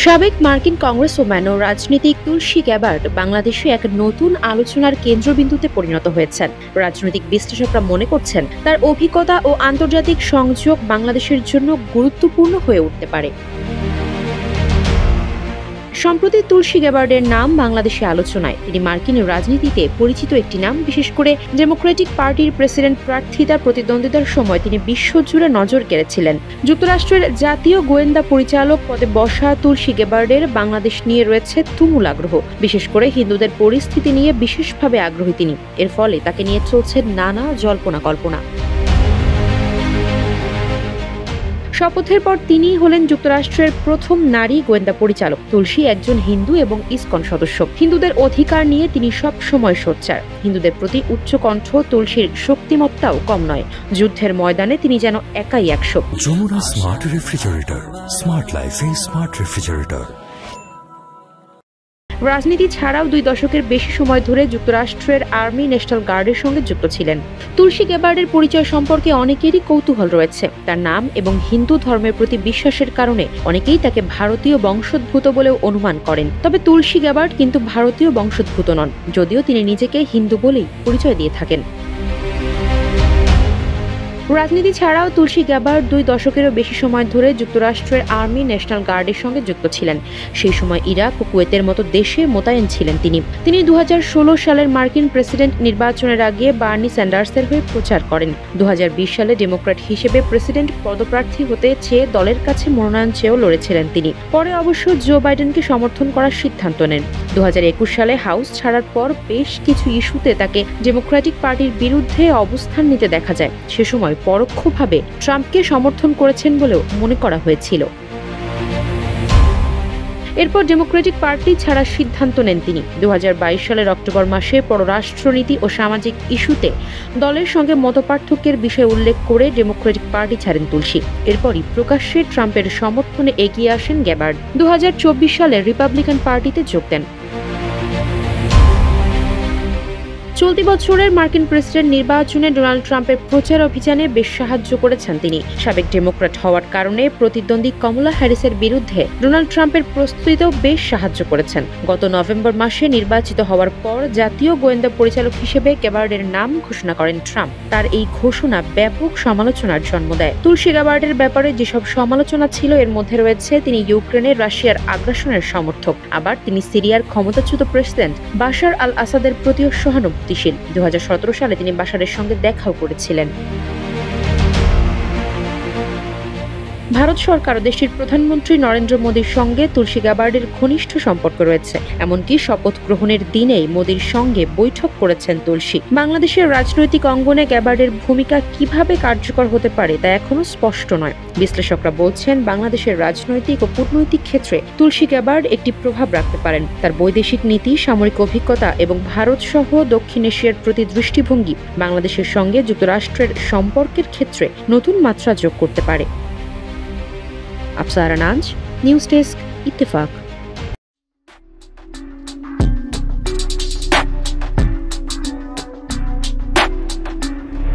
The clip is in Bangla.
সাবেক মার্কিন কংগ্রেসম্যান ও রাজনীতিক তুলসী গ্যাবার্ড বাংলাদেশে এক নতুন আলোচনার কেন্দ্রবিন্দুতে পরিণত হয়েছেন। রাজনৈতিক বিশ্লেষকরা মনে করছেন, তার অভিজ্ঞতা ও আন্তর্জাতিক সংযোগ বাংলাদেশের জন্য গুরুত্বপূর্ণ হয়ে উঠতে পারে। সম্প্রতি তুলসী গ্যাবার্ডের নাম বাংলাদেশে আলোচনায়। তিনি মার্কিন রাজনীতিতে পরিচিত একটি নাম। বিশেষ করে ডেমোক্রেটিক পার্টির প্রেসিডেন্ট প্রার্থিতার প্রতিদ্বন্দ্বিতার সময় তিনি বিশ্বজুড়ে নজর কেড়েছিলেন। যুক্তরাষ্ট্রের জাতীয় গোয়েন্দা পরিচালক পদে বসা তুলসী গ্যাবার্ডের বাংলাদেশ নিয়ে রয়েছে তুমুল আগ্রহ। বিশেষ করে হিন্দুদের পরিস্থিতি নিয়ে বিশেষভাবে আগ্রহী তিনি। এর ফলে তাকে নিয়ে চলছে নানা জল্পনা কল্পনা। শপথের পর তিনিই হলেন যুক্তরাষ্ট্রের প্রথম নারী গোয়েন্দা পরিচালক। তুলসী একজন হিন্দু এবং ইসকন সদস্য। হিন্দুদের অধিকার নিয়ে তিনি সব সময় সোচ্চার। হিন্দুদের প্রতি উচ্চকণ্ঠ তুলসীর শক্তিমত্তাও কম নয়। যুদ্ধের ময়দানে তিনি যেন একাই 100। যমুনা স্মার্ট রেফ্রিজারেটর, স্মার্ট লাইফে স্মার্ট রেফ্রিজারেটর। রাজনীতি ছাড়াও 2 দশকের বেশি সময় ধরে যুক্তরাষ্ট্রের আর্মি ন্যাশনাল গার্ডের সঙ্গে যুক্ত ছিলেন। তুলসী গ্যাবার্ডের পরিচয় সম্পর্কে অনেকেরই কৌতূহল রয়েছে। তার নাম এবং হিন্দু ধর্মের প্রতি বিশ্বাসের কারণে অনেকেই তাকে ভারতীয় বংশোদ্ভূত বলেও অনুমান করেন। তবে তুলসী গ্যাবার্ড কিন্তু ভারতীয় বংশোদ্ভূত নন, যদিও তিনি নিজেকে হিন্দু বলেই পরিচয় দিয়ে থাকেন। রাজনীতি ছাড়াও তুলসী গ্যাবার্ড 2 দশকেরও বেশি সময় ধরে যুক্তরাষ্ট্রের আর্মি ন্যাশনাল গার্ডের সঙ্গে যুক্ত ছিলেন। সেই সময় ইরাক ও কুয়েতের মতো দেশে মোতায়েন ছিলেন তিনি 2016 সালের মার্কিন প্রেসিডেন্ট নির্বাচনের আগে বার্নি স্যান্ডার্সের হয়ে প্রচার করেন। 2020 সালে ডেমোক্র্যাট হিসেবে প্রেসিডেন্ট পদপ্রার্থী হতে চেয়ে দলের কাছে মনোনয়ন চেয়েও লড়েছিলেন তিনি। পরে অবশ্য জো বাইডেনকে সমর্থন করার সিদ্ধান্ত নেন। 2021 সালে হাউস ছাড়ার পর বেশ কিছু ইস্যুতে তাকে ডেমোক্রেটিক পার্টির বিরুদ্ধে অবস্থান নিতে দেখা যায়। সে সময় পরোক্ষভাবে ট্রাম্পকে সমর্থন করেছেন বলেও মনে করা হয়েছিল। এরপর ডেমোক্রেটিক পার্টি ছাড়ার সিদ্ধান্ত নেন তিনি। 2022 সালের অক্টোবর মাসে পররাষ্ট্রনীতি ও সামাজিক ইস্যুতে দলের সঙ্গে মতপার্থক্যের বিষয় উল্লেখ করে ডেমোক্রেটিক পার্টি ছাড়েন তুলসী। এরপরই প্রকাশ্যে ট্রাম্পের সমর্থনে এগিয়ে আসেন গ্যাবার্ড। 2024 সালে রিপাবলিকান পার্টিতে যোগ দেন। চলতি বছরের মার্কিন প্রেসিডেন্ট নির্বাচনে ডোনাল্ড ট্রাম্পের প্রচার অভিযানে বেশ সাহায্য করেছেন তিনি। সাবেক ডেমোক্র্যাট হওয়ার কারণে প্রতিদ্বন্দ্বী কমলা হ্যারিসের বিরুদ্ধে ডোনাল্ড ট্রাম্পের প্রস্তুতিতেও বেশ সাহায্য করেছেন। গত নভেম্বর মাসে নির্বাচিত হওয়ার পর জাতীয় গোয়েন্দা পরিচালক হিসেবে গ্যাবার্ডের নাম ঘোষণা করেন ট্রাম্প। তার এই ঘোষণা ব্যাপক সমালোচনার জন্ম দেয়। তুলসী গ্যাবার্ডের ব্যাপারে যেসব সমালোচনা ছিল এর মধ্যে রয়েছে তিনি ইউক্রেনের রাশিয়ার আগ্রাসনের সমর্থক, আবার তিনি সিরিয়ার ক্ষমতাচ্যুত প্রেসিডেন্ট বাশার আল আসাদের প্রতিও সহানুভূতিশীল। 2017 সালে তিনি বাশারের সঙ্গে দেখাও করেছিলেন। ভারত সরকার ও দেশটির প্রধানমন্ত্রী নরেন্দ্র মোদীর সঙ্গে তুলসী গ্যাবার্ডের ঘনিষ্ঠ সম্পর্ক রয়েছে। এমনকি শপথ গ্রহণের দিনেই মোদীর সঙ্গে বৈঠক করেছেন তুলসী। বাংলাদেশের রাজনৈতিক অঙ্গনে গ্যাবার্ডের ভূমিকা কিভাবে কার্যকর হতে পারে তা এখনো স্পষ্ট নয়। বিশ্লেষকরা বলছেন, বাংলাদেশের রাজনৈতিক ও কূটনৈতিক ক্ষেত্রে তুলসী গ্যাবার্ড একটি প্রভাব রাখতে পারেন। তার বৈদেশিক নীতি, সামরিক অভিজ্ঞতা এবং ভারত সহ দক্ষিণ এশিয়ার প্রতি দৃষ্টিভঙ্গি বাংলাদেশের সঙ্গে যুক্তরাষ্ট্রের সম্পর্কের ক্ষেত্রে নতুন মাত্রা যোগ করতে পারে। আফসারা নাজ, নিউজ ডেস্ক, ইত্তেফাক।